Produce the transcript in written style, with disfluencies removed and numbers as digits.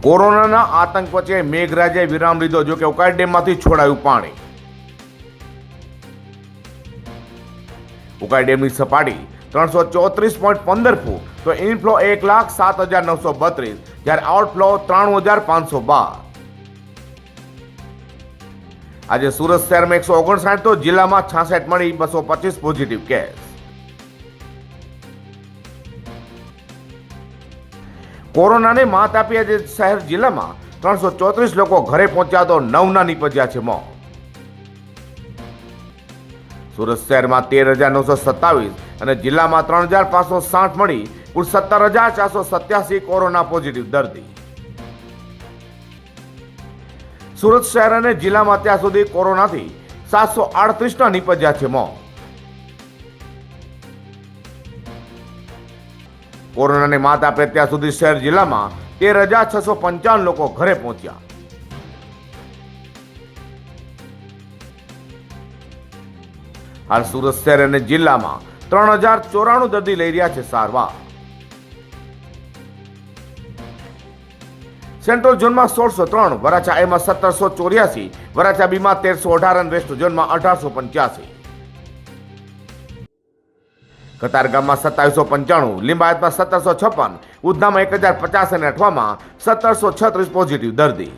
કોરોનાના આતંક વચ્ચે મેઘરાજાએ વિરામ લીધો. જો કે ઉકાઈ ડેમમાંથી છોડાયું પાણી. ઉકાઈ ડેમની સપાટી 334.15 ફૂટ તો ઇનફ્લો 1,07,932 જ્યારે આઉટફ્લો 93,512. આજે સુરત શહેરમાં 159 તો જિલ્લામાં 66 મળી 225 પોઝિટિવ કેસ. કોરોનાને માત આપી આજે શહેર જિલ્લામાં 334 લોકો ઘરે પહોંચ્યા તો 9ના નીપજ્યા છે મોત. સુરત શહેરમાં 13,927 અને જિલ્લામાં 3,560 મળી કુલ 17,487 કોરોના પોઝિટિવ દર્દી. સુરત શહેર અને જિલ્લામાં અત્યાર સુધી કોરોનાથી 738ના નીપજ્યા છે મોત. કોરોનાને માત આપે ત્યાં સુધી શહેર જિલ્લામાં 13,655 લોકો ઘરે પહોંચ્યા. હાલ સુરત શહેર અને જિલ્લામાં 3,094 દર્દી લઈ રહ્યા છે સારવાર. સેન્ટ્રલ ઝોનમાં 1603, વરાછા એમાં 1784, વરાછા બીમાં 1318 અને વેસ્ટ ઝોનમાં 1885. કતારગામમાં 2795, લિંબાયતમાં 1756, ઉધનામાં 1050 અને અઠવામાં 1736 પોઝિટિવ દર્દી.